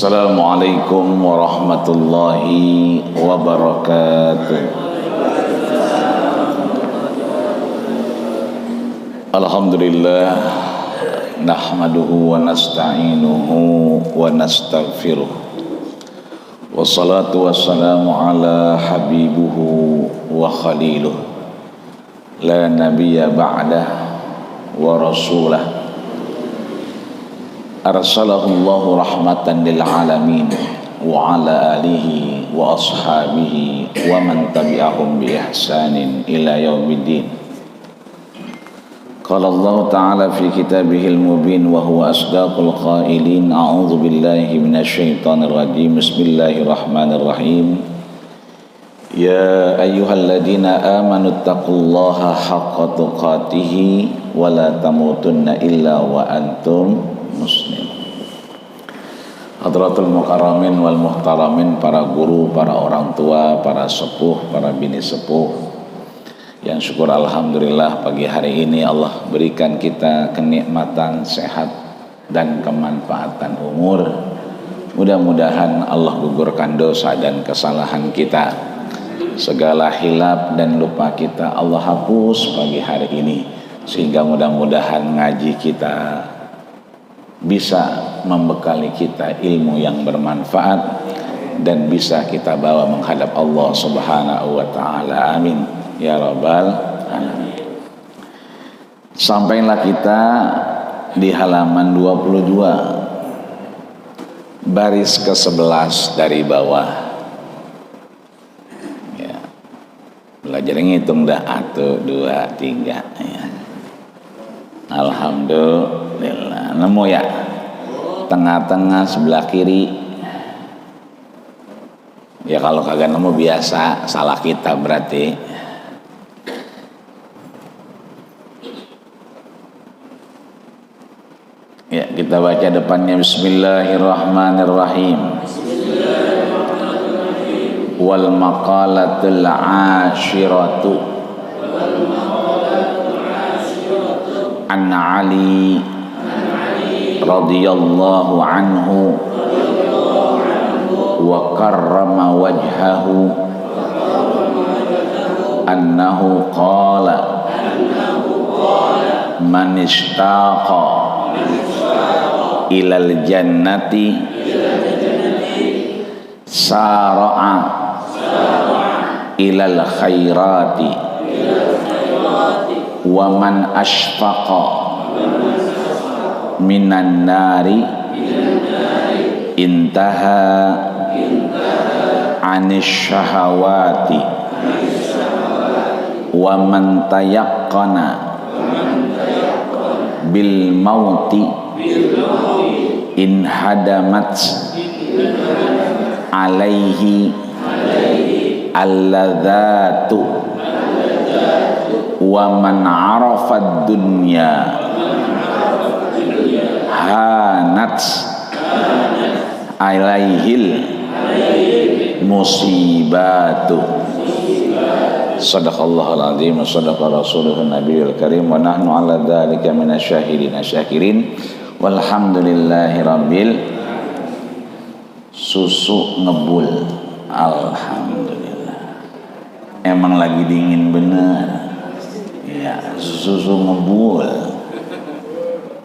Assalamualaikum warahmatullahi wabarakatuh. Alhamdulillah, nahmaduhu wa nasta'inuhu wa nastaghfiruh. Wassalatu wassalamu ala habibuhu wa khaliluh. La nabiyya ba'dah wa rasulah. Arsalahullahu rahmatan lil alamin wa ala alihi wa ashabihi wa man tabi'ahum bi ihsanin ila yaumiddin. Qala Allah ta'ala fi kitabihil mubin wa huwa asdaqul qailin. A'udzu billahi minasy syaithanir rajim. Bismillahirrahmanirrahim. Ya ayyuhalladzina amanu taqullaha haqqa tuqatih wa la tamutunna illa wa antum muslim. Hadratul mukarramin wal muhtaramin, para guru, para orang tua, para sepuh, para bini sepuh, yang syukur alhamdulillah pagi hari ini Allah berikan kita kenikmatan sehat dan kemanfaatan umur. Mudah-mudahan Allah gugurkan dosa dan kesalahan kita. Segala hilaf dan lupa kita Allah hapus pagi hari ini, sehingga mudah-mudahan ngaji kita bisa membekali kita ilmu yang bermanfaat dan bisa kita bawa menghadap Allah Subhanahu wa taala. Amin ya rabbal alamin. Sampailah kita di halaman 22, baris ke-11 dari bawah. Ya. Belajar ngitung dah 1 2 3 ya. Alhamdulillah. Nemu ya? Tengah-tengah sebelah kiri. Ya kalau kagak nemu biasa, salah kita berarti. Ya, kita baca depannya. Bismillahirrahmanirrahim. Wal maqalatul ashiratu an Ali radhiyallahu anhu wa karrama wajhahu annahu qala man ishtaqa ilal jannati sara'a ilal khairati wa man ashfaqa minan nari intaha anis syahawati wa man tayaqqana bil mauti in hadamat alaihi alladzatu wa man arafad dunya hanat alaihil musibatu. Sadaqallahul azim wa sadaqa rasuluhun nabiyul karim wa nahnu ala dzalika minasyahidin asyakirin walhamdulillahi rabbil. Susu ngebul, alhamdulillah. Emang lagi dingin bener ya, susu ngebul.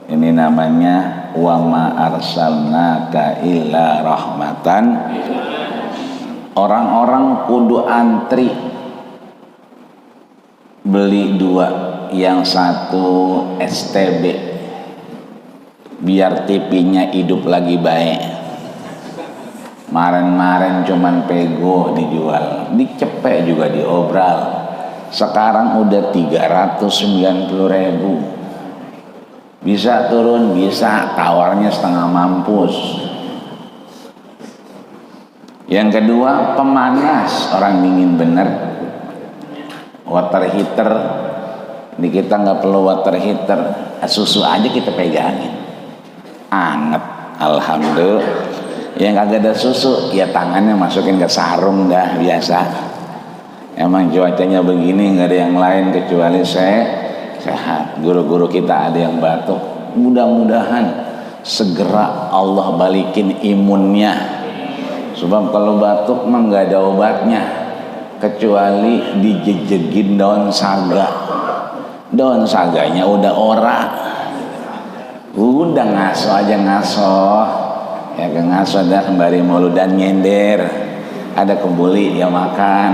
Ini namanya wa ma arsalnaka illa rahmatan. Orang-orang kudu antri beli 2, yang satu STB biar TV-nya hidup lagi baik. Maren-maren cuman pego dijual, dicepek juga diobral. Sekarang udah 390.000. Bisa turun, bisa, tawarnya setengah mampus. Yang kedua, pemanas, orang dingin bener. Water heater, di kita nggak perlu water heater, susu aja kita pegangin, anget, alhamdulillah. Yang kagak ada susu, ya tangannya masukin ke sarung dah biasa. Emang cuacanya begini, nggak ada yang lain kecuali saya sehat. Guru-guru kita ada yang batuk, mudah-mudahan segera Allah balikin imunnya. Sebab kalau batuk mah nggak ada obatnya kecuali dijejegin daun saga. Daun saganya udah ora, udah ngaso aja ngaso, ya ke ngaso dah kembali mulut dan nyender. Ada kebuli ya makan,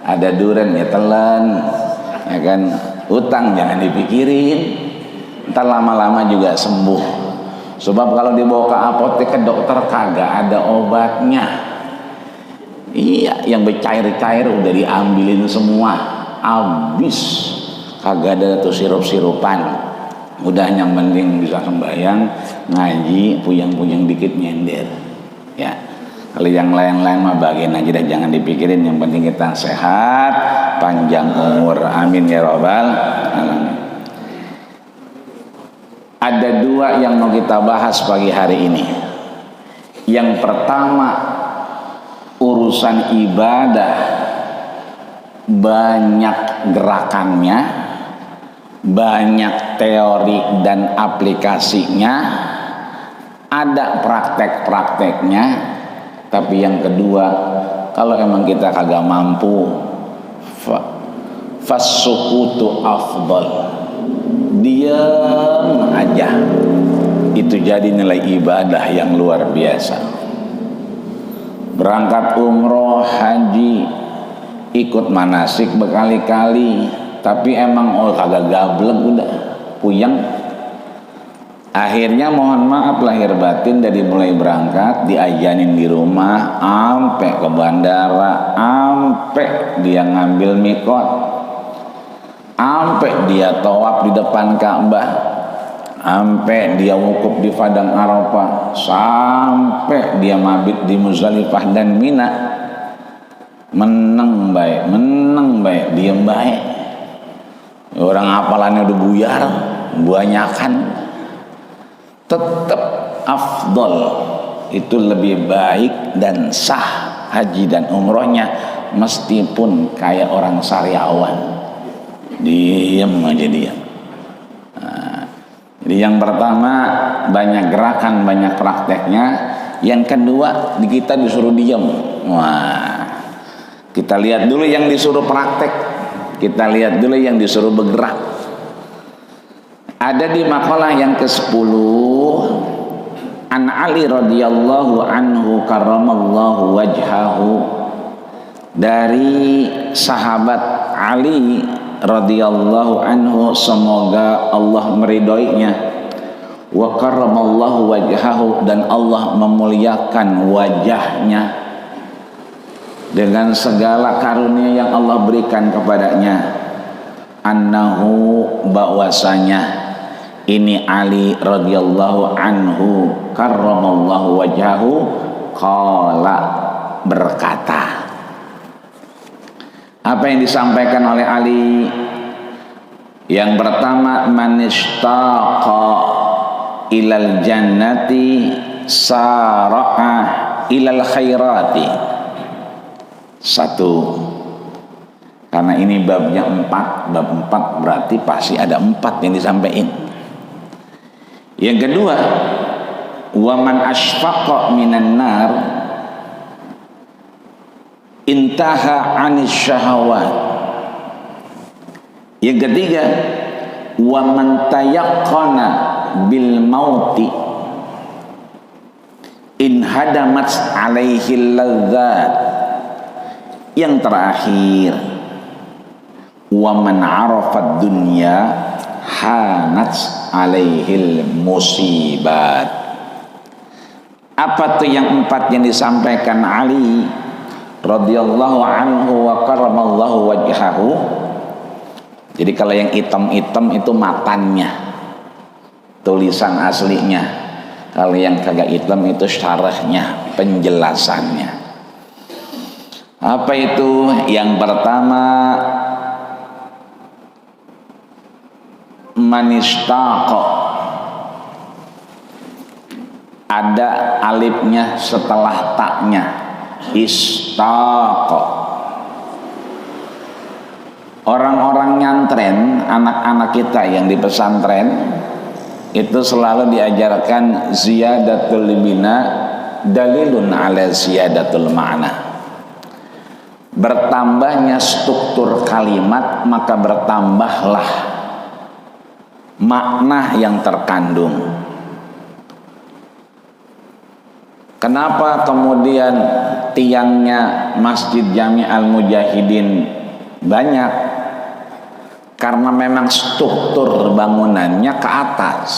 ada durian ya telan, ya kan. Utang jangan dipikirin, ntar lama-lama juga sembuh. Sebab kalau dibawa ke apotek ke dokter kagak ada obatnya. Iya, yang bercair-cair udah diambilin semua, habis. Kagak ada tuh sirup-sirupan. Udah yang penting bisa sembahyang, ngaji, puyang-puyang dikit nyender. Ya. Kalau yang lain-lain mah bagian aja dah, jangan dipikirin, yang penting kita sehat, panjang umur. Amin ya rabbal alamin. Ada dua yang mau kita bahas pagi hari ini. Yang pertama, urusan ibadah banyak gerakannya, banyak teori dan aplikasinya, ada praktek-prakteknya. Tapi yang kedua, kalau emang kita kagak mampu, fasukutu afdal, diam aja, itu jadi nilai ibadah yang luar biasa. Berangkat umroh, haji, ikut manasik berkali-kali, tapi emang kagak gablek, udah puyeng. Akhirnya mohon maaf lahir batin, dari mulai berangkat diajanin di rumah, ampe ke bandara, ampe dia ngambil mikot, ampe dia tawaf di depan Ka'bah, ampe dia wukuf di Padang Arafah, sampai dia mabit di Muzdalifah dan Mina. Menang baik, diem baik. Orang hafalannya udah buyar, banyakan, tetap afdol, itu lebih baik dan sah haji dan umrohnya, meskipun kayak orang sariawan, diem aja dia. Nah, jadi yang pertama banyak gerakan, banyak prakteknya. Yang kedua kita disuruh diem. Wah, kita lihat dulu yang disuruh praktek, kita lihat dulu yang disuruh bergerak. Ada di makalah yang ke-10, An Ali radhiyallahu anhu karramallahu wajhahu, dari sahabat Ali radhiyallahu anhu, semoga Allah meridhoinya, wa karramallahu wajhahu, dan Allah memuliakan wajahnya dengan segala karunia yang Allah berikan kepadanya. Annahu, bahwasanya ini Ali radhiyallahu anhu karramallahu wajhahu, qala, berkata. Apa yang disampaikan oleh Ali? Yang pertama, man istaqa ilal jannati sara'a ilal khairati. Satu, karena ini babnya 4, bab 4 berarti pasti ada 4 yang disampaikan. Yang kedua, wa man asfaqa minan nar intaha 'anis syahawat. Yang ketiga, wa man tayaqqana bil mauti in hadamat 'alaihi ladzat. Yang terakhir, wa man 'arafad dunya hanat alaihil musibat. Apa tuh yang 4 yang disampaikan Ali radhiyallahu anhu wa karramallahu wajhahu? Jadi kalau yang hitam-hitam itu matannya, tulisan aslinya. Kalau yang kagak hitam itu syarahnya, penjelasannya. Apa itu? Yang pertama, manistaqa, ada alifnya setelah taknya, istaqa. Orang-orang nyantren, anak-anak kita yang di pesantren, itu selalu diajarkan ziyadatul bina dalilun ala ziyadatul ma'na. Bertambahnya struktur kalimat maka bertambahlah makna yang terkandung. Kenapa kemudian tiangnya Masjid Jami Al-Mujahidin banyak? Karena memang struktur bangunannya ke atas.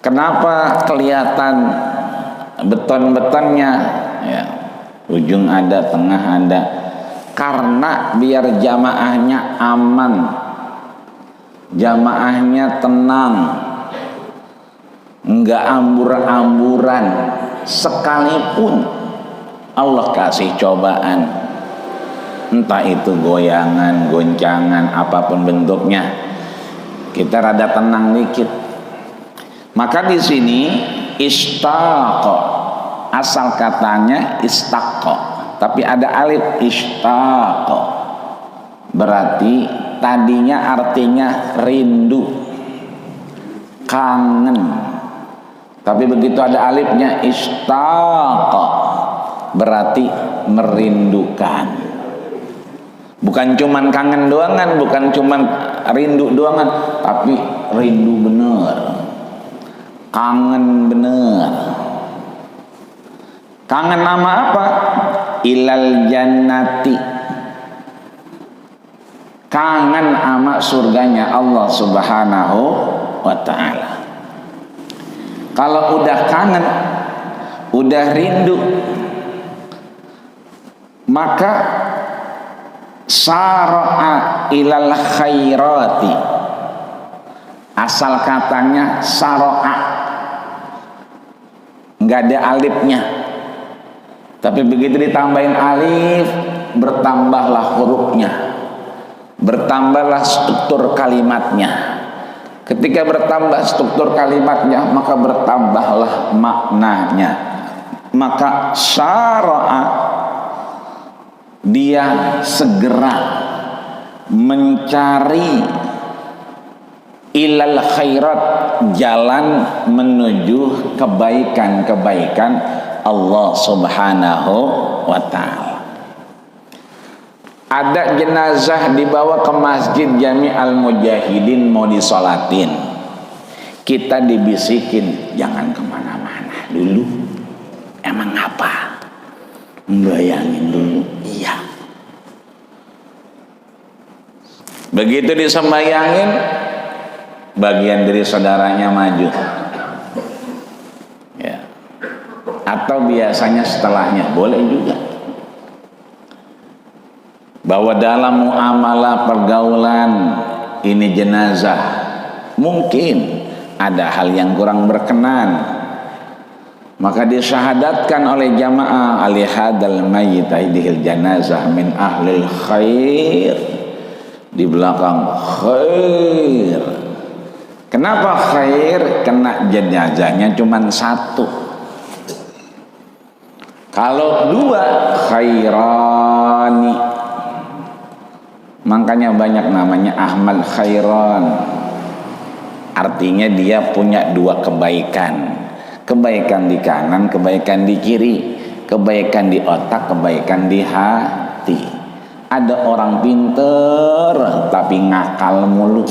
Kenapa kelihatan beton-betonnya? Ya, ujung ada, tengah ada. Karena biar jamaahnya aman, jamaahnya tenang, enggak ambur-amburan. Sekalipun Allah kasih cobaan, entah itu goyangan, goncangan, apapun bentuknya, kita rada tenang dikit. Maka di sini istaqo, asal katanya istaqo, tapi ada alif istaqo, berarti tadinya artinya rindu, kangen, tapi begitu ada alifnya istaqo, berarti merindukan. Bukan cuman kangen doangan, bukan cuman rindu doangan, tapi rindu bener, kangen bener. Kangen nama apa? Ilal jannati, kangen ama surganya Allah Subhanahu wa ta'ala. Kalau udah kangen, udah rindu, maka sara'a ilal khairati, asal katanya sara'a, nggak ada alifnya, tapi begitu ditambahin alif bertambahlah hurufnya, bertambahlah struktur kalimatnya. Ketika bertambah struktur kalimatnya maka bertambahlah maknanya. Maka sara'a, dia segera mencari ilal khairat, jalan menuju kebaikan-kebaikan Allah Subhanahu wa ta'ala. Ada jenazah dibawa ke Masjid Jami Al-Mujahidin mau disolatin, kita dibisikin jangan kemana-mana dulu. Emang apa? Bayangin dulu. Iya. Begitu disembayangin, bagian dari saudaranya maju. Ya. Atau biasanya setelahnya, boleh juga. Bahwa dalam muamalah pergaulan ini jenazah, mungkin ada hal yang kurang berkenan, maka disyahadatkan oleh jamaah alihadal mayyit aidihil janazah min ahlil khair, di belakang khair. Kenapa khair? Kena jenazahnya cuma satu. Kalau dua, khairani. Makanya banyak namanya Ahmad Khairan. Artinya dia punya dua kebaikan. Kebaikan di kanan, kebaikan di kiri. Kebaikan di otak, kebaikan di hati. Ada orang pinter tapi ngakal mulu.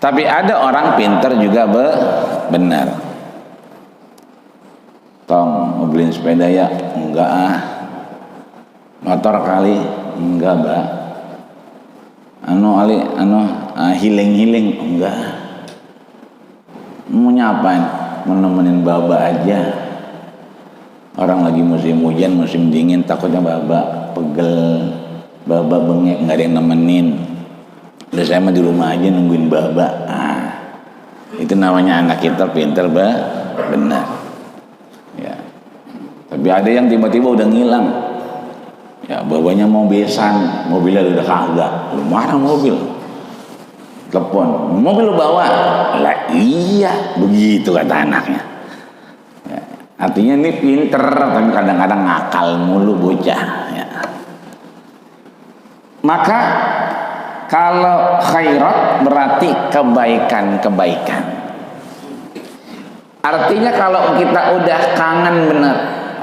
Tapi ada orang pinter juga benar. Tong, mau beliin sepeda ya? Enggak ah. Motor kali? Enggak, Mbak. Hiling-hiling? Enggak. Mau nyapain? Mau nemenin baba aja. Orang lagi musim hujan, musim dingin, takutnya baba pegel, baba bengek, nggak ada yang nemenin. Udah saya mah di rumah aja nungguin baba. Itu namanya anak kita pinter, benar. Ya. Tapi ada yang tiba-tiba udah ngilang. Ya, babanya mau besan, mobilnya udah kagak. Mana mobil? Telepon, mobil lu bawa? Lah iya, begitu kata anaknya. Ya, artinya ini pinter, tapi kadang-kadang ngakal mulu bocah. Ya. Maka Kalau khairat berarti kebaikan-kebaikan. Artinya kalau kita udah kangen bener,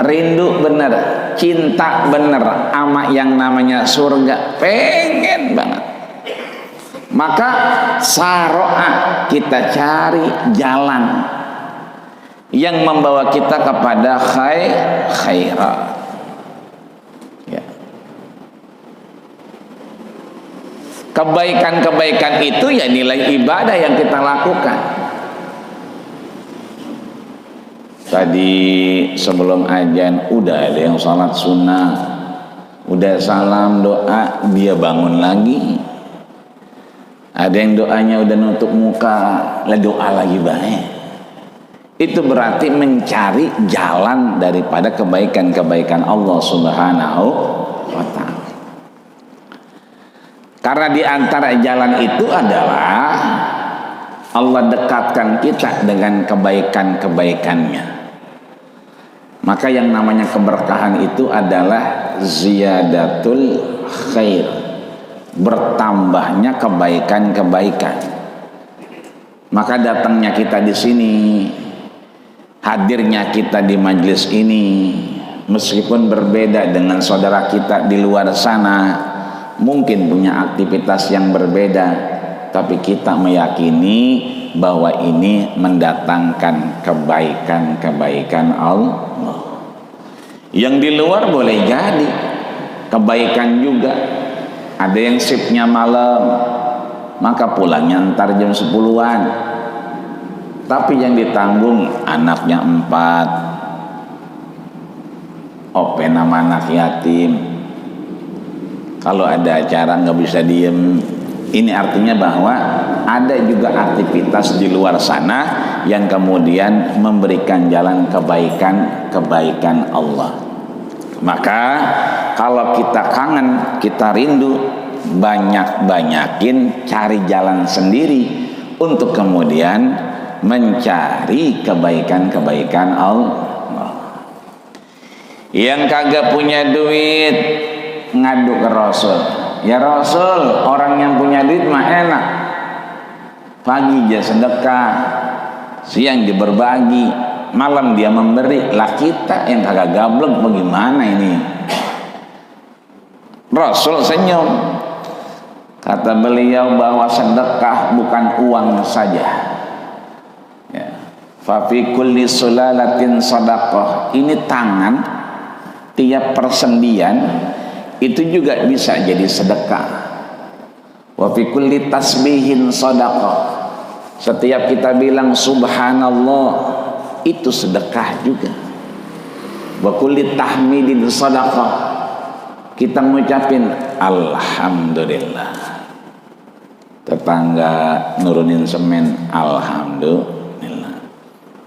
rindu bener, cinta bener sama yang namanya surga, pengen banget, maka saro'a, kita cari jalan yang membawa kita kepada khairat. Ya. Kebaikan-kebaikan itu ya nilai ibadah yang kita lakukan. Tadi sebelum azan udah ada yang salat sunnah, udah salam doa, dia bangun lagi. Ada yang doanya udah nutup muka, lah doa lagi baik. Itu berarti mencari jalan daripada kebaikan-kebaikan Allah Subhanahu wa ta'ala. Karena di antara jalan itu adalah Allah dekatkan kita dengan kebaikan-kebaikannya. Maka yang namanya keberkahan itu adalah ziyadatul khair, bertambahnya kebaikan-kebaikan. Maka datangnya kita di sini, hadirnya kita di majelis ini, meskipun berbeda dengan saudara kita di luar sana, mungkin punya aktivitas yang berbeda, tapi kita meyakini bahwa ini mendatangkan kebaikan-kebaikan Allah. Yang di luar boleh jadi kebaikan juga. Ada yang shiftnya malam, maka pulangnya ntar jam 10-an. Tapi yang ditanggung anaknya 4, open nama anak yatim. Kalau ada acara nggak bisa diem. Ini artinya bahwa ada juga aktivitas di luar sana yang kemudian memberikan jalan kebaikan Allah. Maka kalau kita kangen, kita rindu, banyak-banyakin cari jalan sendiri untuk kemudian mencari kebaikan-kebaikan Allah. Yang kagak punya duit ngadu ke Rasul. Ya Rasul, orang yang punya duit mah enak, pagi dia sedekah, siang dia berbagi, malam dia memberi. Lah kita yang kagak gablek bagaimana ini? Rasul senyum, kata beliau bahwa sedekah bukan uang saja. Ya. Fa fi kulli sulalatin sadaqah. Ini tangan, tiap persendian itu juga bisa jadi sedekah. Wa fi kulli tasbihin sadaqah. Setiap kita bilang subhanallah itu sedekah juga. Wa kulli tahmidin sadaqah. Kita ngucapin alhamdulillah. Tetangga nurunin semen, alhamdulillah.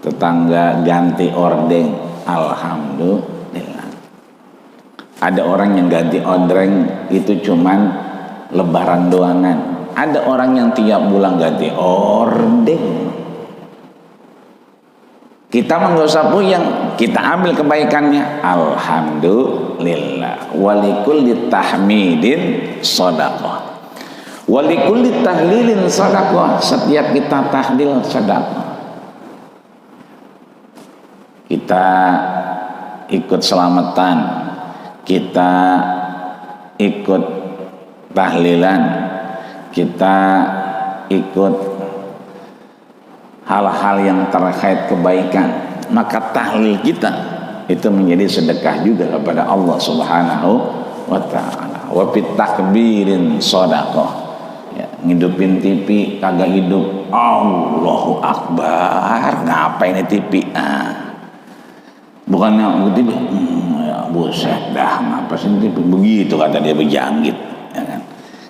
Tetangga ganti ordeng, alhamdulillah. Ada orang yang ganti odreng itu cuman lebaran doangan. Ada orang yang tiap bulan ganti ordeng. Kita nggak usah puyeng, kita ambil kebaikannya. Alhamdulillah. Walikulli tahmidin sadaqah. Walikulli tahlilin sadaqah. Setiap kita tahlil sedekah. Kita ikut selamatan, kita ikut tahlilan, kita ikut hal-hal yang terkait kebaikan, maka tahlil kita itu menjadi sedekah juga kepada Allah Subhanahu wa ta'ala. Wa fit takbirin shadaqah. Ya, ngidupin TV kagak hidup, Allahu Akbar, ngapain ini TV? Bukannya TV, ya buset dah, ngapa sih TV begitu, kata dia berjangkit, ya kan?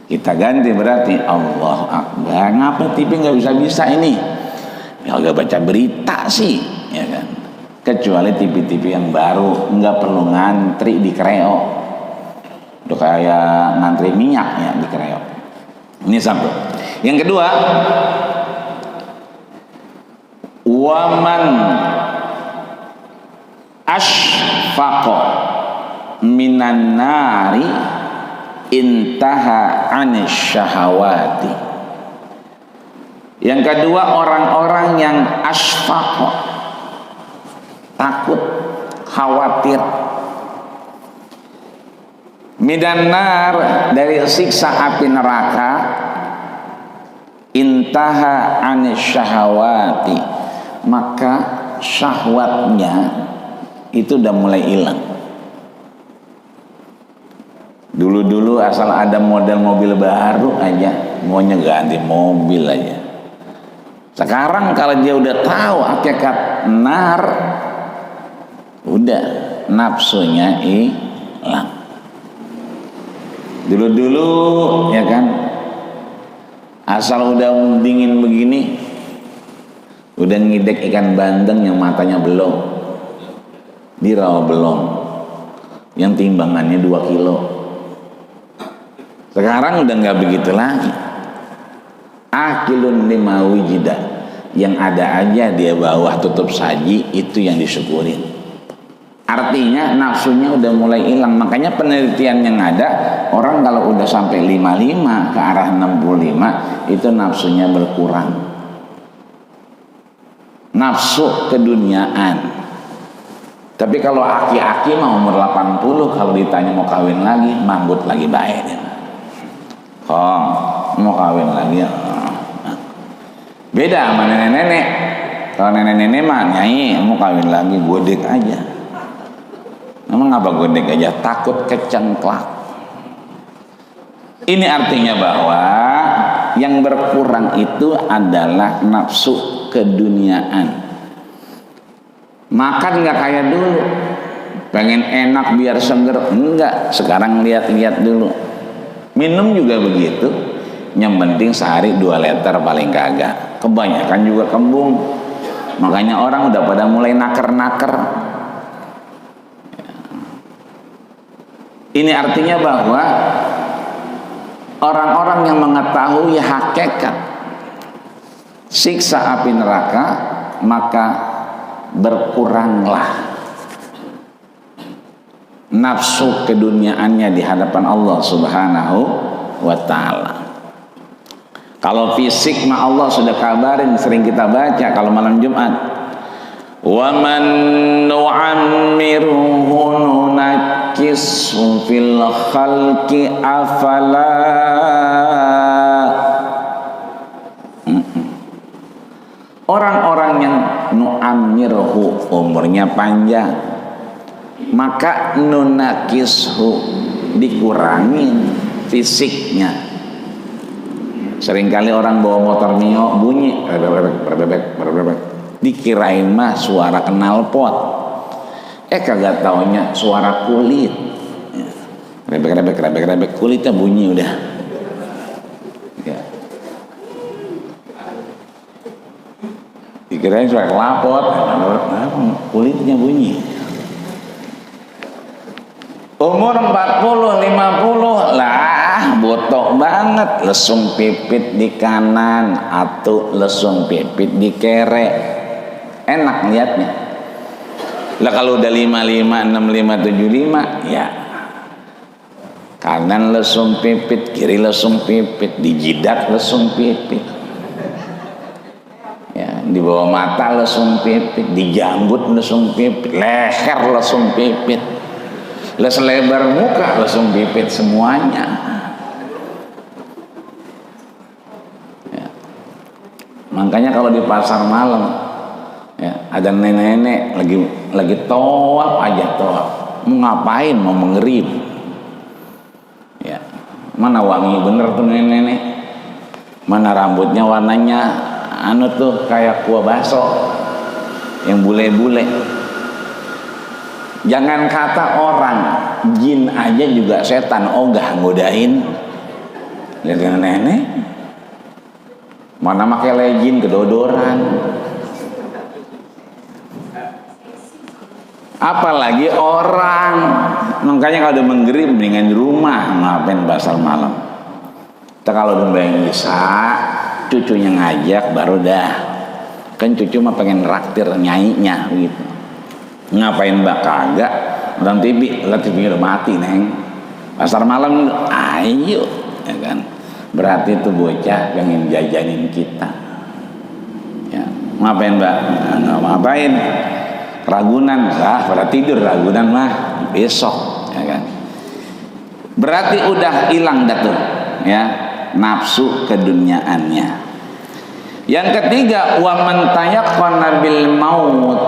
Kita ganti berarti Allahu Akbar. Ngapa TV nggak bisa ini? Ya agak baca berita sih, ya kan? Kecuali TV-TV yang baru, nggak perlu ngantri di kreo. Udah kayak ngantri minyak ya di kreo. Ini satu. Yang kedua, waman asfaqa minan nari intaha anis syahawati. Yang kedua, orang-orang yang asfaq, takut, khawatir, minan nar, dari siksa api neraka, intaha anis syahawati, maka syahwatnya itu udah mulai hilang. Dulu-dulu asal ada model mobil baru aja maunya ganti mobil aja. Sekarang kalau dia udah tahu hakikat nar, udah nafsunya hilang. Dulu-dulu ya kan, asal udah dingin begini udah ngidek ikan bandeng yang matanya belum, di rawa belum, yang timbangannya 2 kilo. Sekarang udah nggak begitu lagi. Akilun lima wujida, yang ada aja dia bawah tutup saji, itu yang disyukurin. Artinya nafsunya udah mulai hilang. Makanya penelitian yang ada, orang kalau udah sampai 55 ke arah 65, itu nafsunya berkurang. Nafsu keduniaan. Tapi kalau aki-aki mah umur 80, kalau ditanya mau kawin lagi, manggut lagi baik dia. Oh, mau kawin lagi ya. Beda sama nenek-nenek. Kalau nenek-nenek mah nyai mau kawin lagi, godek aja. Emang apa godek aja? Takut kecengklak. Ini artinya bahwa yang berkurang itu adalah nafsu keduniaan. Makan nggak kayak dulu, pengen enak biar seger, enggak. Sekarang lihat-lihat dulu. Minum juga begitu, yang penting sehari 2 liter paling kagak. Kebanyakan juga kembung. Makanya orang udah pada mulai naker-naker. Ini artinya bahwa orang-orang yang mengetahui hakikat siksa api neraka, maka berkuranglah nafsu keduniaannya di hadapan Allah Subhanahu wa ta'ala. Kalau fisik mah Allah sudah kabarin, sering kita baca kalau malam Jumat. Wa man nu'ammiruhu nunakkisu fil khalqi afala. Orang-orang yang nu'ammiruhu, umurnya panjang, maka nunakishu, dikurangin fisiknya. Seringkali orang bawa motor Mio bunyi berbebek, dikirain mah suara knalpot, kagak taunya suara kulit. Rebek, kulitnya bunyi udah ya. Dikirain suara knalpot, kulitnya bunyi. Umur 40, 50 lah, botok banget, lesung pipit di kanan atau lesung pipit di kere, enak liatnya. Lah kalau udah 55, 65, 75, ya kanan lesung pipit, kiri lesung pipit, di jidat lesung pipit, ya di bawah mata lesung pipit, di janggut lesung pipit, leher lesung pipit. Selebar muka langsung pipit semuanya ya. Makanya kalau di pasar malam ya, ada nenek-nenek lagi tawaf aja, tawaf mau ngapain, mau mengerib ya. Mana wangi bener tuh nenek-nenek, mana rambutnya warnanya anu tuh kayak kuah bakso yang bule-bule. Jangan kata orang, jin aja juga setan ogah ngodain. Lihat nenek, mana pakai legin kedodoran. Apalagi orang. Makanya kalau udah menggerib mendingan di rumah, ngapain pasar malam. Kita kalau udah bisa, cucunya ngajak baru dah. Kan cucu mah pengen raktir nyainya gitu. Ngapain mbak kagak, orang TV, lah TV udah mati neng, Pasar malam, ayo, ya kan? Berarti itu bocah pengen jajanin kita. Ya, ngapain Mbak? Nggak ngapain. Ragunan, pada tidur Ragunan mah besok, ya kan? Berarti udah hilang dah tuh, ya, nafsu keduniaannya. Yang ketiga, wa man tayaqqana bil maut.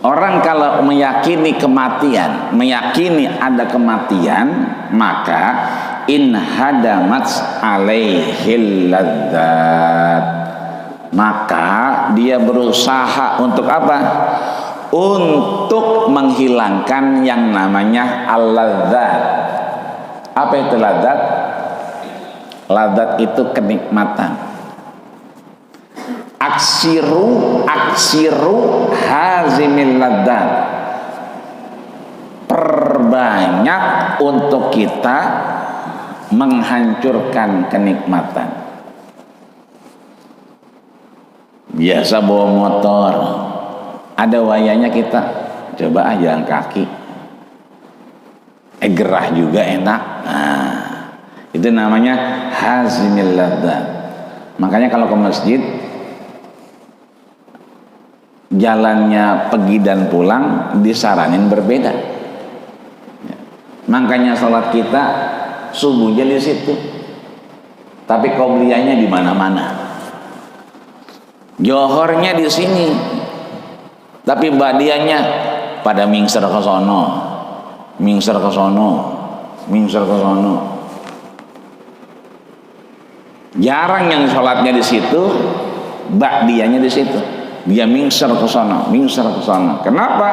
Orang kalau meyakini kematian, meyakini ada kematian, maka in hadamat alaihil ladzat, maka dia berusaha untuk apa? Untuk menghilangkan yang namanya al-ladzat. Apa itu ladzat? Ladzat itu kenikmatan. Aksiru hazimil ladzat. Perbanyak untuk kita menghancurkan kenikmatan. Biasa bawa motor, ada wayanya kita coba aja jalan kaki, gerah juga enak. Nah, itu namanya hazimil ladzat. Makanya kalau ke masjid, jalannya pergi dan pulang disaranin berbeda. Makanya sholat kita subuhnya di situ, tapi qobliyahnya di mana-mana. Johornya di sini, tapi badiannya pada mingser ke sono, mingser ke sono, mingser ke sono. Jarang yang sholatnya di situ, badiannya di situ. Dia mingser ke sana, mingser ke sana. Kenapa?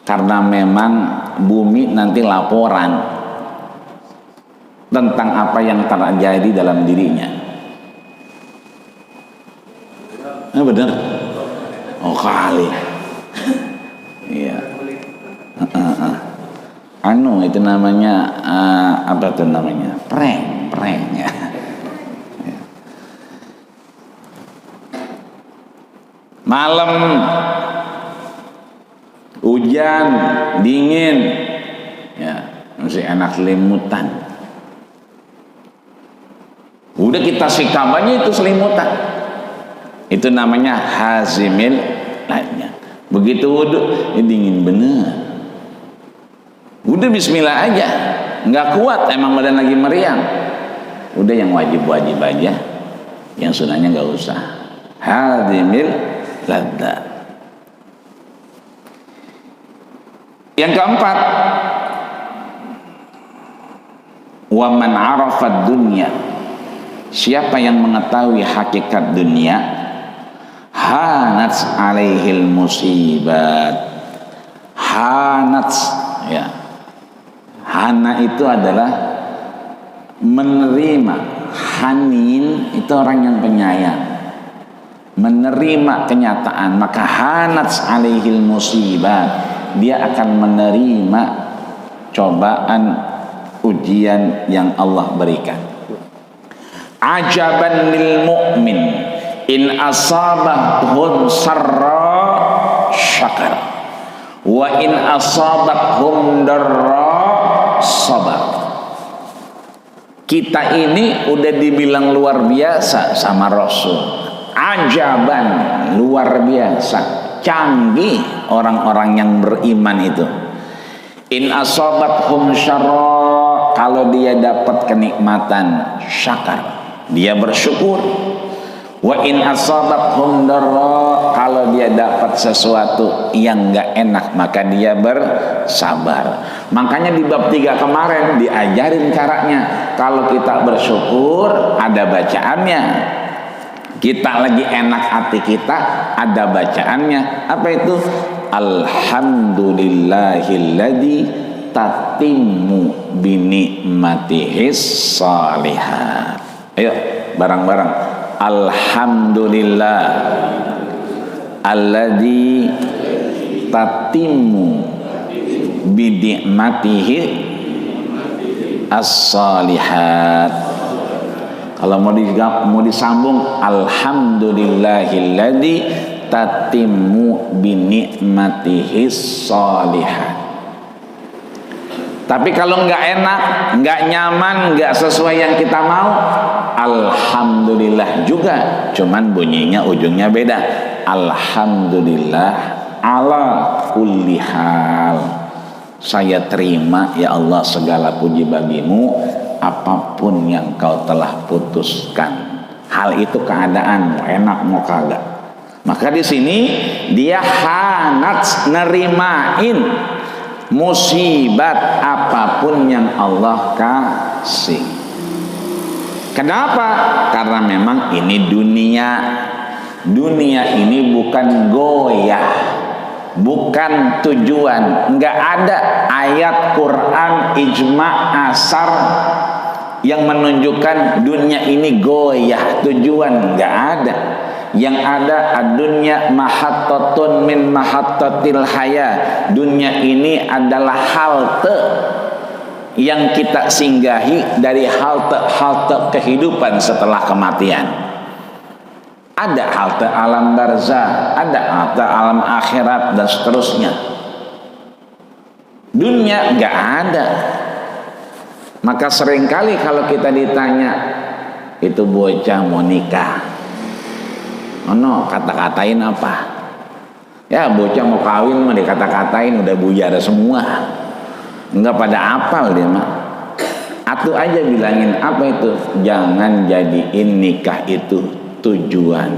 Karena memang bumi nanti laporan tentang apa yang terjadi dalam dirinya. Benar? Oh kali. Iya. Itu namanya apa itu namanya? Prank ya. Malam hujan dingin, ya masih enak selimutan. Udah kita sikap aja itu selimutan. Itu namanya hazimil lainnya. Begitu wudhu, dingin bener. Udah bismillah aja, nggak kuat emang badan lagi meriang. Udah yang wajib-wajib aja, yang sunahnya nggak usah. Hazimil ladzat. Yang keempat, wa man arafad dunya, siapa yang mengetahui hakikat dunia, hanat alaihil musibat. Hanat, ya, hana itu adalah menerima. Hanin itu orang yang penyayang, menerima kenyataan. Maka hanat alaihil musibat, dia akan menerima cobaan, ujian yang Allah berikan. Ajaban lil mu'min in asabathum sarra syakar wa in asabathum darra sabar. Kita ini udah dibilang luar biasa sama Rasul. Ajaban, luar biasa, canggih orang-orang yang beriman itu. In asabathum syarra, kalau dia dapat kenikmatan, syakar, dia bersyukur. Wa in asabathum darra, kalau dia dapat sesuatu yang enggak enak, maka dia bersabar. Makanya di bab 3 kemarin diajarin caranya. Kalau kita bersyukur, ada bacaannya. Kita lagi enak hati kita, ada bacaannya. Apa itu? Alhamdulillahilladzi tatimmu binikmatihis salihat. Ayo bareng-bareng. Alhamdulillah alladzi tatimmu binikmatihi as-salihat. Kalau mau disambung, alhamdulillahilladzi tatimmu binikmatihis salihat. Tapi kalau nggak enak, nggak nyaman, nggak sesuai yang kita mau, alhamdulillah juga. Cuman bunyinya ujungnya beda. Alhamdulillah ala kulli hal. Saya terima ya Allah segala puji bagimu, apapun yang kau telah putuskan. Hal itu keadaan mau enak mau kagak. Maka di sini dia hanat nerimain musibat apapun yang Allah kasih. Kenapa? Karena memang ini dunia. Dunia ini bukan goyah, bukan tujuan. Enggak ada ayat Quran ijma asar yang menunjukkan dunia ini goyah, tujuan. Enggak ada. Yang ada dunia mahattatun min mahattatil haya. Dunia ini adalah halte yang kita singgahi dari halte-halte kehidupan setelah kematian. Ada halte alam barzah, ada halte alam akhirat dan seterusnya. Dunia enggak ada. Maka seringkali kalau kita ditanya, itu bocah mau nikah, kata-katain apa? Ya bocah mau kawin mah dikata-katain udah buyar semua. Enggak pada apal dia mah. Atuh aja bilangin apa itu? Jangan jadiin nikah itu tujuan.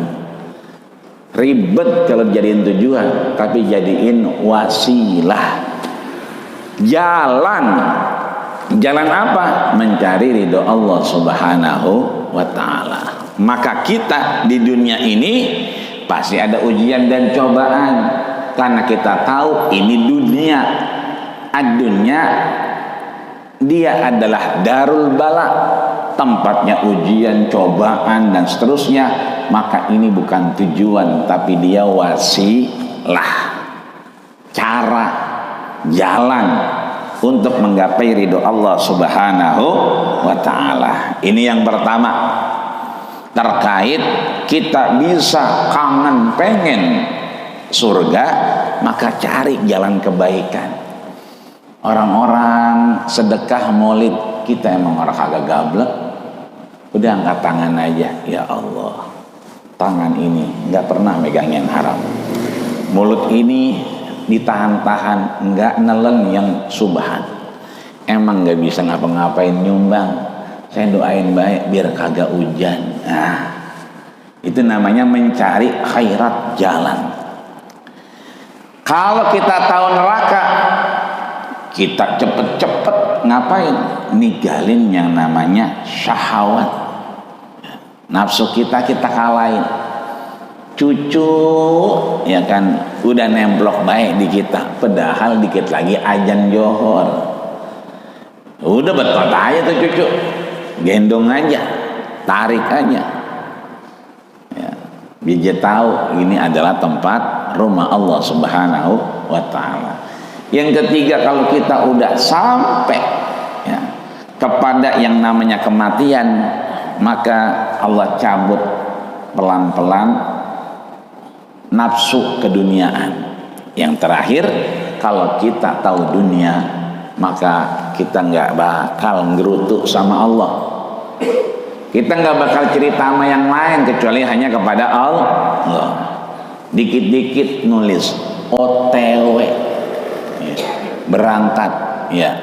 Ribet kalau jadiin tujuan, tapi jadiin wasilah. Jalan apa? Mencari ridho Allah Subhanahu wa ta'ala. Maka kita di dunia ini pasti ada ujian dan cobaan, karena kita tahu ini dunia. Ad-dunya dia adalah darul bala, tempatnya ujian, cobaan dan seterusnya. Maka ini bukan tujuan, tapi dia wasilah, cara, jalan untuk menggapai ridho Allah Subhanahu wa ta'ala. Ini yang pertama. Terkait kita bisa kangen pengen surga, maka cari jalan kebaikan. Orang-orang sedekah maulid, kita emang orang kagak gablek, udah angkat tangan aja. Ya Allah, tangan ini nggak pernah megang yang haram, mulut ini ditahan-tahan, nggak nelen yang subhan. Emang nggak bisa ngapa-ngapain nyumbang, saya doain baik biar kagak hujan. Nah, itu namanya mencari khairat jalan. Kalau kita tahu neraka, kita cepet-cepet ngapain? Ninggalin yang namanya syahwat. Nafsu kita kalahin. Cucu ya kan udah nemplok baik di kita, padahal dikit lagi azan johor. Udah betot aja tuh cucu, gendong aja, tarik aja ya, biar tahu ini adalah tempat rumah Allah Subhanahu wa ta'ala. Yang ketiga, kalau kita udah sampai ya, kepada yang namanya kematian, maka Allah cabut pelan-pelan nafsu keduniaan. Yang terakhir, kalau kita tahu dunia, maka kita nggak bakal ngerutuk sama Allah. Kita nggak bakal cerita sama yang lain kecuali hanya kepada Allah. Dikit-dikit nulis OTW ya, berangkat ya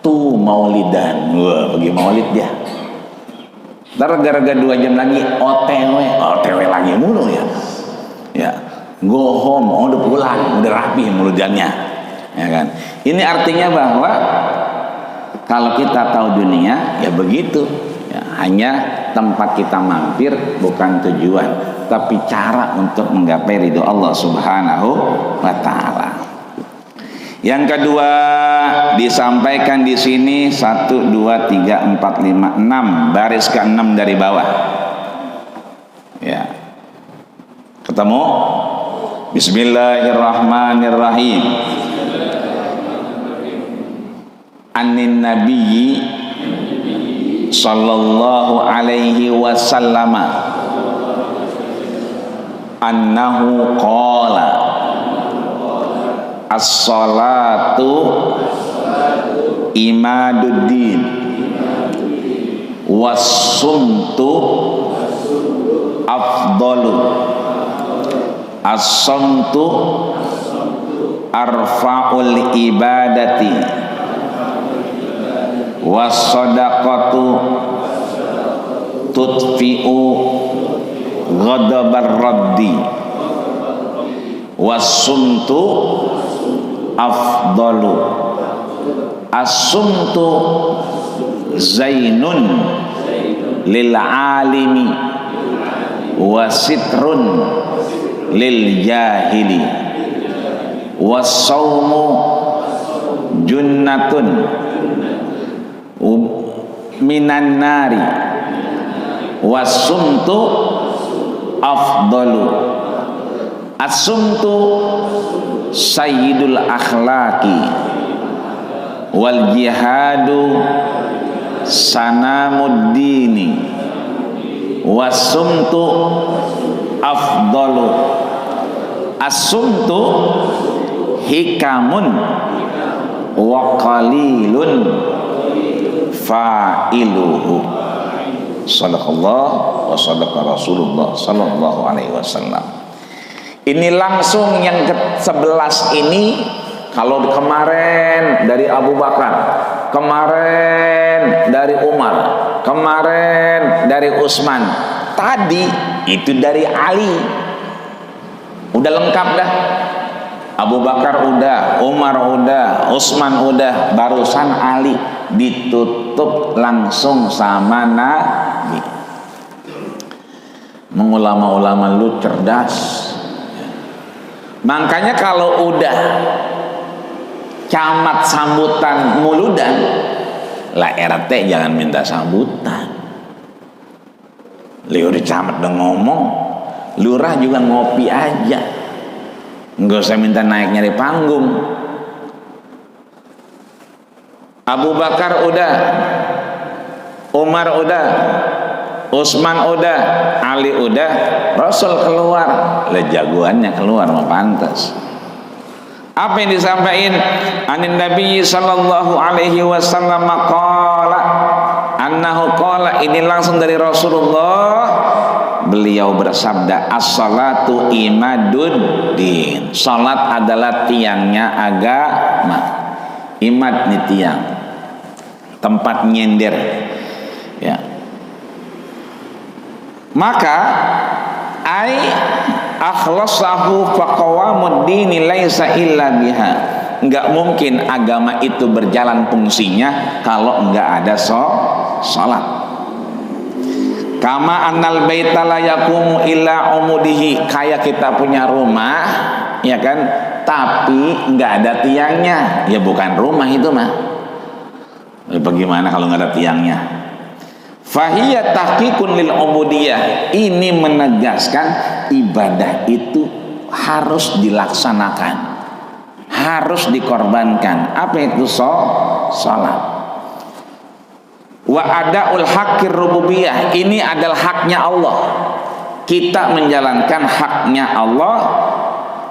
tuh maulidan, wah pergi maulid dia. Ntar gara-gara 2 jam lagi OTW lagi mulu ya. Ya, go home, udah pulang, udah rapi muludannya, ya kan? Ini artinya bahwa kalau kita tahu dunia, ya begitu. Ya, hanya tempat kita mampir, bukan tujuan, tapi cara untuk menggapai ridho Allah Subhanahu wa ta'ala. Yang kedua disampaikan di sini 1, 2, 3, 4, 5, 6, baris ke-6 dari bawah. Ya, ketemu? Bismillahirrahmanirrahim. Anin nabiyyi sallallahu alaihi wasallam annahu qala as-salatu imaduddin. Was-sumtu afdalu. As-sumtu arfa'ul ibadati. Was-sadaqatu tutfi'u ghadabar raddi. Was-sumtu afdalu. As-sumtu zainun lil alimi wa sitrun lil jahili. Was-saumu junnatun minan nari. Was-sumtu afdalu. As-sumtu sayyidul akhlaqi wal jihadu sanamuddini. Was-sumtu afdalu. As-sumtu hikamun wa qalilun fa'iluhu. Sadaqallah wa sadaqa Rasulullah sallallahu alaihi wasallam. Ini langsung yang ke-11 ini. Kalau kemarin dari Abu Bakar, kemarin dari Umar, kemarin dari Utsman, tadi itu dari Ali. Udah lengkap dah. Abu Bakar udah, Umar udah, Utsman udah, barusan Ali, ditutup langsung sama Nabi. Mengulama-ulama lu cerdas. Makanya kalau udah camat sambutan muludan, lah RT jangan minta sambutan. Liur camat udah ngomong, lurah juga ngopi aja, nggak usah minta naik nyari panggung. Abu Bakar udah, Umar udah, Utsman udah, Ali udah, Rasul keluar, lah jagoannya keluar, mau pantas. Apa yang disampaikan? Anin Nabi sallallahu alaihi wasallam qala, annahu qala, ini langsung dari Rasulullah. Beliau bersabda, as-salatu imaduddin. Salat adalah tiangnya agama. Imad nih tiang, tempat nyender, ya. Maka ai akhlasahu faqawamuddin laisa illa biha. Enggak mungkin agama itu berjalan fungsinya kalau enggak ada salat. Kama annal baita la yaqumu illa umudihi, kayak kita punya rumah, ya kan, tapi enggak ada tiangnya, ya bukan rumah itu mah. Bagaimana kalau enggak ada tiangnya? Fahiyya tahqiqun lil ubudiyah. Ini menegaskan ibadah itu harus dilaksanakan, harus dikorbankan. Apa itu salat? Wa adaul haqqir rububiyah. Ini adalah haknya Allah. Kita menjalankan haknya Allah.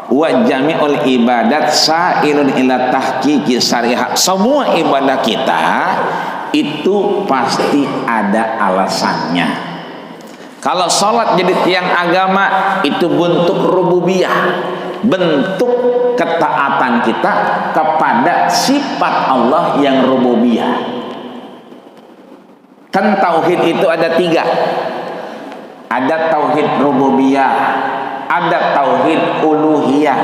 Wa jami'ul ibadat sa'irun ila tahqiqi syariah. Semua ibadah kita itu pasti ada alasannya. Kalau sholat jadi tiang agama, itu bentuk rububiyah, bentuk ketaatan kita kepada sifat Allah yang rububiyah. Kan tauhid itu ada 3. Ada tauhid rububiyah, ada tauhid uluhiyah,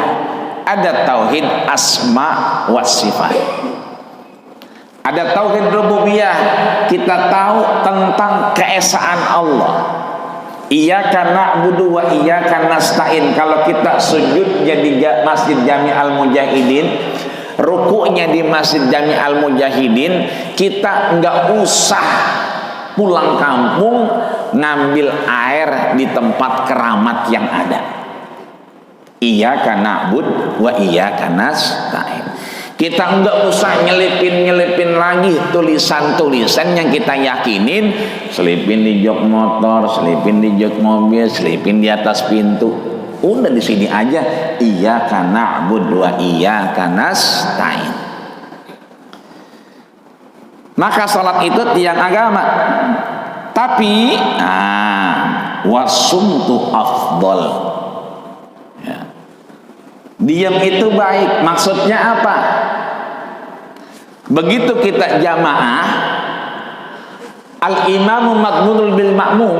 ada tauhid asma wa sifat. Ada tauhid rububiyah, kita tahu tentang keesaan Allah. Iyyaka na'budu wa iyyaka nasta'in. Kalau kita sujud jadi Masjid Jami' Al-Mujahidin, rukuknya di Masjid Jami' Al-Mujahidin, kita enggak usah pulang kampung ngambil air di tempat keramat yang ada. Iyyaka na'budu wa iyyaka nasta'in. Kita enggak usah nyelipin lagi tulisan-tulisan yang kita yakinin, selipin di jok motor, selipin di jok mobil, selipin di atas pintu. Udah di sini aja, iyyaka na'budu wa iyyaka nasta'in. Maka salat itu tiang agama. Tapi wasumtu afdal. Ya. Diam itu baik. Maksudnya apa? Begitu kita jamaah, al-imamu makmulul bil makmum,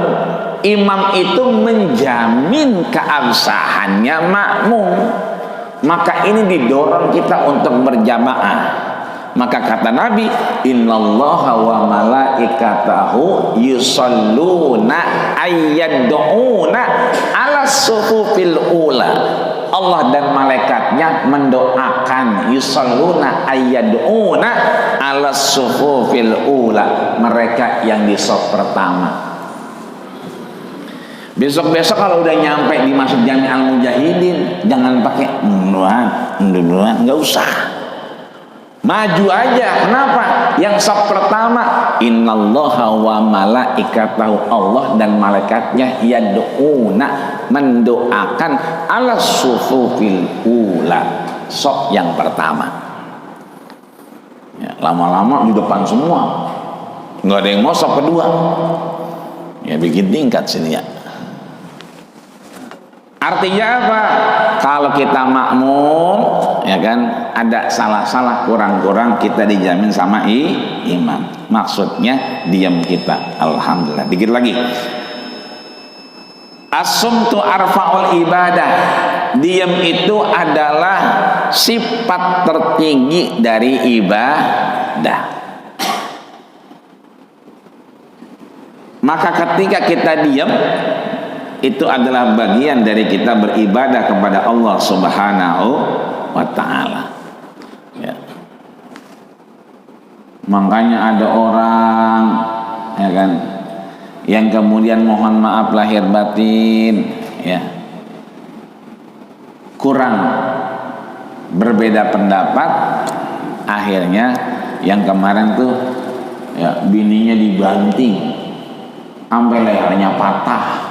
imam itu menjamin keabsahannya makmum. Maka ini didorong kita untuk berjamaah. Maka kata Nabi, innallaha wa malaikatahu yusalluna ayyad'una ala sufufil ula. Allah dan malaikatnya mendoakan, yusalluna ayyad'una ala sufufil ula, mereka yang di saf pertama. Besok-besok kalau udah nyampe di Masjid Jami Al-Mujahidin, jangan pakai duluan, nggak usah. Maju aja. Kenapa? Yang saf pertama, innallaha wa malaikatahu, Allah dan malaikatnya yad'una, mendoakan ala sufufil ula, saf yang pertama. Ya, lama-lama di depan semua, nggak ada yang mau saf kedua. Ya bikin tingkat sini ya. Artinya apa? Kalau kita makmum, ya kan, ada salah-salah, kurang-kurang, kita dijamin sama imam. Maksudnya diam kita. Alhamdulillah. Dikit lagi. As-sumtu arfa'ul ibadah. Diam itu adalah sifat tertinggi dari ibadah. Maka ketika kita diam, itu adalah bagian dari kita beribadah kepada Allah Subhanahu wa ta'ala. Ya. Makanya ada orang, ya kan, yang kemudian mohon maaf lahir batin, ya, kurang berbeda pendapat, akhirnya yang kemarin tuh, ya, bininya dibanting sampai lehernya patah.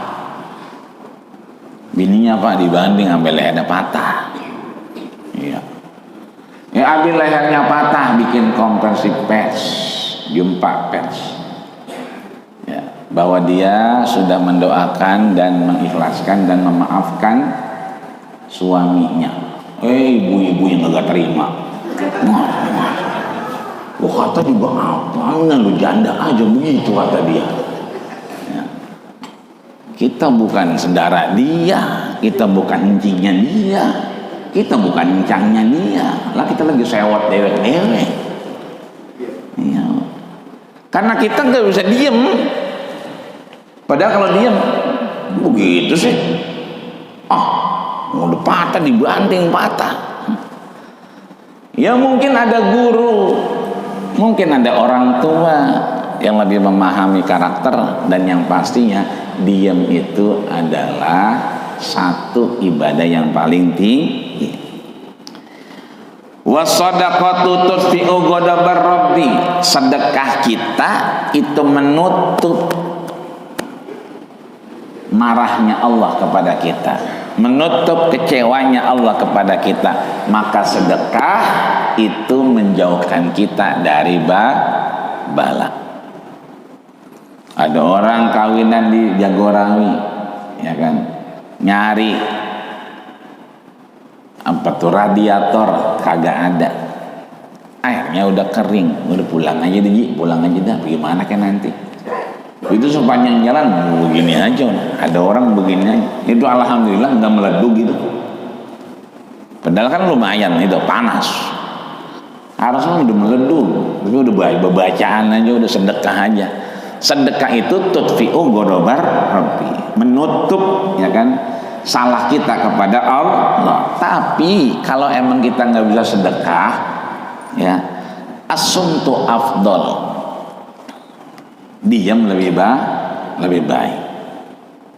Bininya Pak dibanding sampai lehernya patah. Iya. Ya ambil lehernya patah, bikin konversi pers, jumpa pers. Ya, bahwa dia sudah mendoakan dan mengikhlaskan dan memaafkan suaminya. Ibu-ibu yang agak terima. Kata juga apanya lu, janda aja begitu kata dia. Kita bukan saudara dia, kita bukan encingnya dia, kita bukan encangnya dia, lah kita lagi sewot dewek-dewek. Ya. Karena kita nggak bisa diem. Padahal kalau diem, begitu sih. Udah patah, dibanting patah. Ya mungkin ada guru, mungkin ada orang tua yang lebih memahami karakter, dan yang pastinya diam itu adalah satu ibadah yang paling tinggi. Wasadaqatu tudfi'u ghadabar rabbi. Sedekah kita itu menutup marahnya Allah kepada kita, menutup kecewanya Allah kepada kita. Maka sedekah itu menjauhkan kita dari bala. Ada orang kawinan di Jagorawi, ya kan, nyari apa tuh radiator, kagak ada, airnya udah kering, udah pulang aja deh, pulang aja dah, bagaimana kan nanti. Itu sepanjang jalan begini aja, ada orang begini aja. Itu alhamdulillah nggak meleduk gitu. Padahal kan lumayan itu panas, harusnya udah meleduk, tapi udah bacaan aja, udah sedekah aja. Sedekah itu tudfi'u ghadabar rabbi, menutup, ya kan, salah kita kepada Allah. Tapi kalau emang kita nggak bisa sedekah, ya, as-sumtu afdal, diam lebih baik.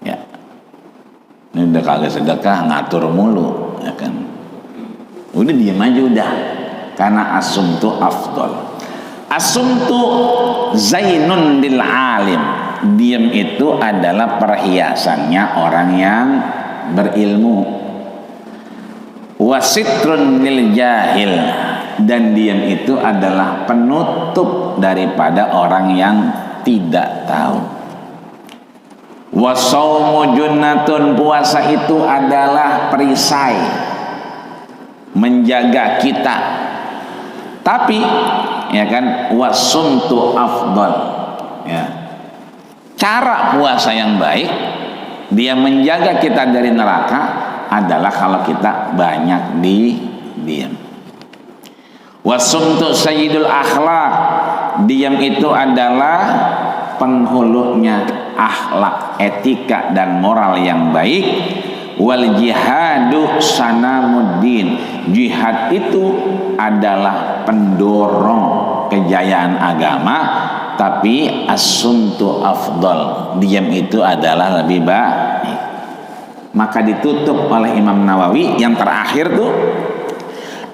Ya, ini udah kagak sedekah, ngatur mulu, ya kan, udah diam aja udah, karena as-sumtu afdal. As-sumtu zainun lil alim. Diam itu adalah perhiasannya orang yang berilmu. Wasitrun lil jahil. dan diam itu adalah penutup daripada orang yang tidak tahu. Wasaumu junnatun, puasa itu adalah perisai menjaga kita. Tapi ya kan, wasumtu afdal, ya. Cara puasa yang baik dia menjaga kita dari neraka adalah kalau kita banyak diam. Wasumtu sayyidul akhlak, diam itu adalah penghulunya akhlak, etika dan moral yang baik. Wal jihadu sanamuddin, jihad itu adalah pendorong kejayaan agama. Tapi as-sumtu afdal, diam itu adalah lebih baik. Maka ditutup oleh Imam Nawawi yang terakhir tuh,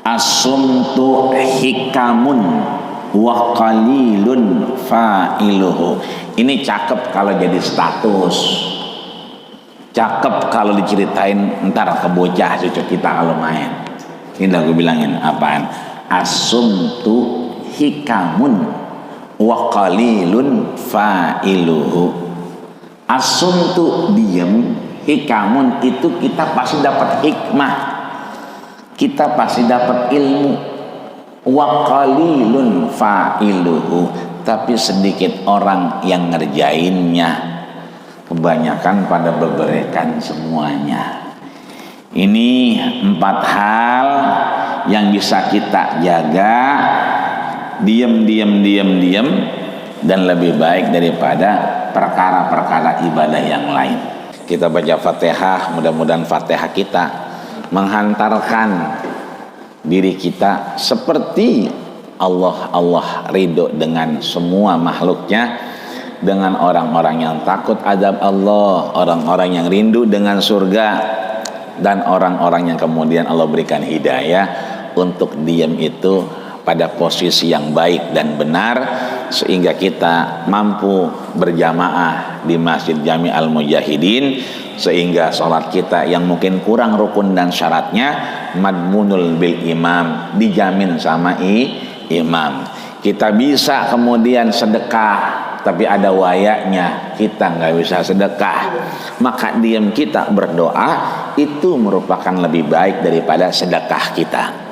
as-sumtu hikamun wa qalilun fa'iluhu. Ini cakep kalau jadi status, cakep kalau diceritain ntar ke bocah cucu kita kalau main. Ini udah gue bilangin apaan, as-sumtu hikamun wa qalilun fa'iluhu. As-sumtu diam, hikamun itu kita pasti dapat hikmah, kita pasti dapat ilmu. Wa qalilun fa'iluhu, tapi sedikit orang yang ngerjainnya, kebanyakan pada beberekan semuanya. Ini 4 hal yang bisa kita jaga. Diam dan lebih baik daripada perkara-perkara ibadah yang lain. Kita baca Fatihah, mudah-mudahan Fatihah kita menghantarkan diri kita seperti Allah ridho dengan semua makhluknya, dengan orang-orang yang takut azab Allah, orang-orang yang rindu dengan surga, dan orang-orang yang kemudian Allah berikan hidayah untuk diam itu pada posisi yang baik dan benar, sehingga kita mampu berjamaah di Masjid Jami Al-Mujahidin, sehingga sholat kita yang mungkin kurang rukun dan syaratnya madmunul bil imam, dijamin sama imam. Kita bisa kemudian sedekah, tapi ada wayaknya kita nggak bisa sedekah, maka diam kita berdoa itu merupakan lebih baik daripada sedekah kita.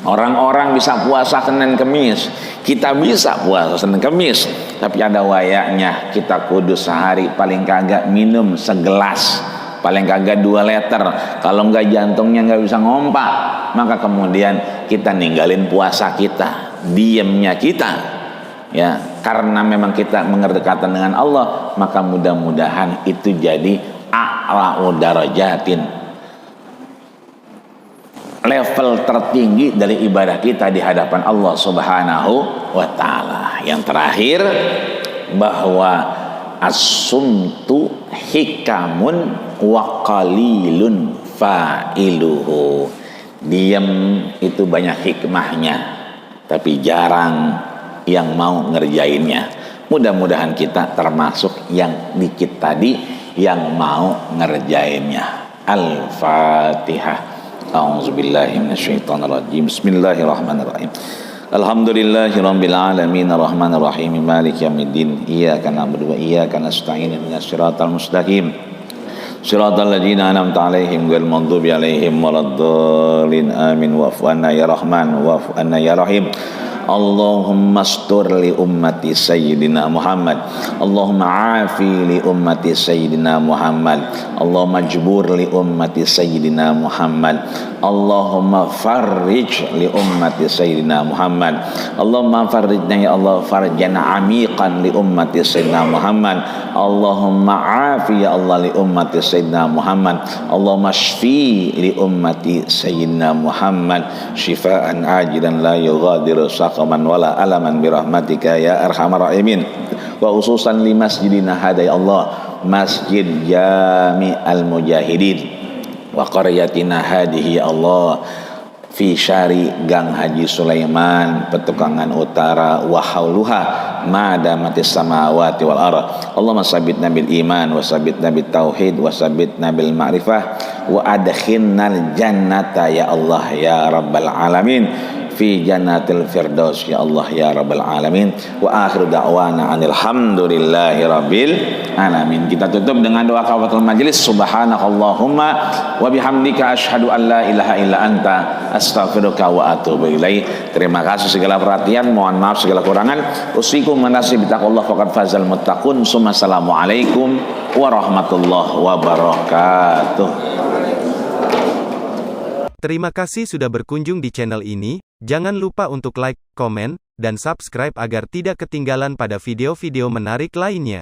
Orang-orang bisa puasa Senin Kemis, kita bisa puasa Senin Kemis, tapi ada wayaknya kita kudus sehari paling kagak minum segelas, paling kagak 2 liter. Kalau enggak jantungnya nggak bisa ngompak, maka kemudian kita ninggalin puasa kita, diamnya kita, ya, karena memang kita mengerdekatan dengan Allah. Maka mudah-mudahan itu jadi a'la darajatin, level tertinggi dari ibadah kita di hadapan Allah Subhanahu wa ta'ala. Yang terakhir, bahwa as-sumtu hikamun wa qalilun fa'iluhu, diam itu banyak hikmahnya, tapi jarang yang mau ngerjainnya. Mudah-mudahan kita termasuk yang dikit tadi yang mau ngerjainnya. Al-Fatihah. A'udzubillahi minasyaitonirrajim. Bismillahirrahmanirrahim. Alhamdulillahirabbil alamin arrahmanir rahim maliki yaumiddin. Iyyaka na'budu wa iyyaka nasta'in ihdinas siratal mustaqim. Siratal ladzina an'amta 'alaihim ghairil maghdubi 'alaihim waladdallin. Amin. Wa'fu 'anna ya Rahman wa'fu 'anna ya Rahim. Allahumma astur li ummati sayyidina Muhammad, Allahumma afi li ummati sayyidina Muhammad, Allahumma jbur li ummati sayyidina Muhammad, Allahumma farrij li ummati sayyidina Muhammad, Allahumma farrijna ya Allah farjan amiqan li ummati sayyidina Muhammad, Allahumma afi ya Allah li ummati sayyidina Muhammad, Allahumma shfi li ummati sayyidina Muhammad shifaan ajilan la yughadiru saqaman wala alaman birahmatika ya arhamar rahimin. Wa khususan li masjidina hada ya Allah, Masjid Jami Al-Mujahidin, wa qaryatina hadihi ya Allah, fi syari Gang Haji Sulaiman, Petukangan Utara, wa hauluha madamatis samawati wal ardh. Allahumma sabbitna bil iman wa sabbitna bit tauhid wa sabbitna bil ma'rifah wa adkhinnal jannata ya Allah ya rabbal alamin fi jannatil firdaus ya Allah ya rabbal alamin. Wa akhiru da'wana alhamdulillahi rabbil alamin. Kita tutup dengan doa kafatul majlis. Subhanakallahumma wa bihamdika asyhadu an la ilaha illa anta astaghfiruka wa atubu ilaik. Terima kasih segala perhatian, mohon maaf segala kurangan. Usikum manasib bitaqullah faqad fazal muttaqun. Assalamualaikum warahmatullahi wabarakatuh. Terima kasih sudah berkunjung di channel ini. Jangan lupa untuk like, komen, dan subscribe agar tidak ketinggalan pada video-video menarik lainnya.